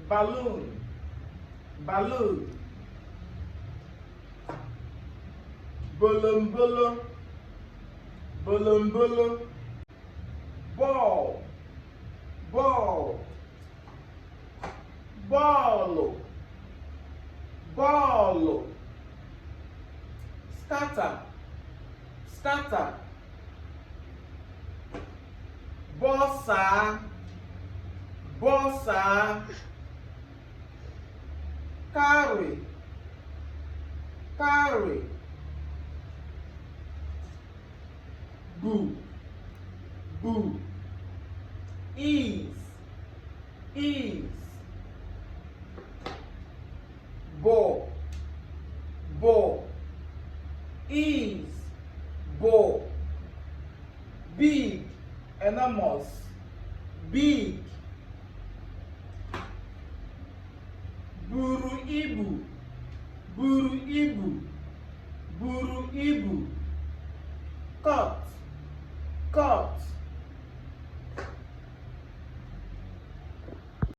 balloon, balloon. Bolom bolom, bolom bolom. Ball, ball. Ball, ball. Scatter, scatter. Bossa, bossa. Carry, carry. Boo, boo. Ease, ease. Ball, ball. Ease, ball. Big, enormous, big. Buru ibu, buru ibu, buru ibu. Cut, cut.